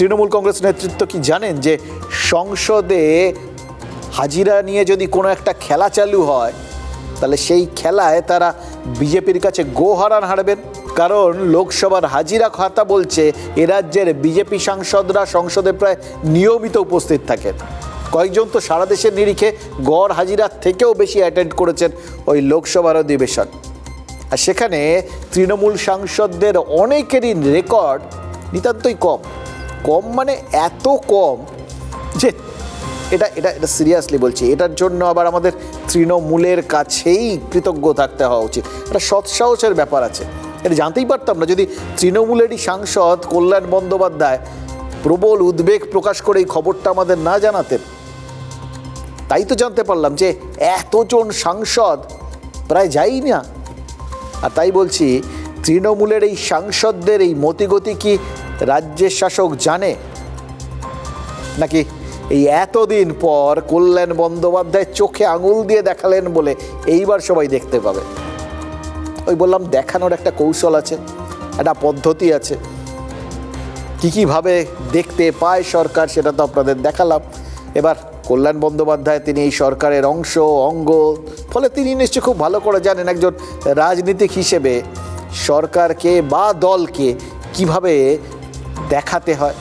তৃণমূল কংগ্রেস নেতৃত্ব কি জানেন যে সংসদে হাজিরা নিয়ে যদি কোনো একটা খেলা চালু হয় তাহলে সেই খেলায় তারা বিজেপির কাছে গোহারান হারবেন? কারণ লোকসভার হাজিরা খাতা বলছে এ রাজ্যের বিজেপি সাংসদরা সংসদে প্রায় নিয়মিত উপস্থিত থাকেন। কয়েকজন তো সারা দেশের নিরিখে গড় হাজিরার থেকেও বেশি অ্যাটেন্ড করেছেন ওই লোকসভার অধিবেশন। আর সেখানে তৃণমূল সাংসদদের অনেকেরই রেকর্ড নিতান্তই কম। কম মানে এত কম যে এটা এটা এটা সিরিয়াসলি বলছি, এটার জন্য আবার আমাদের তৃণমূলের কাছেই কৃতজ্ঞ থাকতে হওয়া উচিত। একটা সৎসাহসের ব্যাপার আছে, এটা জানতেই পারতাম না যদি তৃণমূলেরই সাংসদ কল্যাণ বন্দ্যোপাধ্যায় প্রবল উদ্বেগ প্রকাশ করে এই খবরটা আমাদের না জানাতেন। তাই তো জানতে পারলাম যে এতজন সাংসদ প্রায় যাই না। আর তাই বলছি, তৃণমূলের এই সাংসদদের এই মতিগতি কি রাজ্যের শাসক জানে? নাকি এই এতদিন পর কল্যাণ বন্দ্যোপাধ্যায় চোখে আঙুল দিয়ে দেখালেন বলে এইবার সবাই দেখতে পাবে? ওই বললাম, দেখানোর একটা কৌশল আছে, একটা পদ্ধতি আছে। কীভাবে দেখতে পায় সরকার সেটা তো আপনাদের দেখালাম। এবার কল্যাণ বন্দ্যোপাধ্যায় তিনি এই সরকারের অঙ্গ, ফলে তিনি নিশ্চয়ই খুব ভালো করে জানেন একজন রাজনীতিক হিসেবে সরকারকে বা দলকে কিভাবে দেখাতে হয়।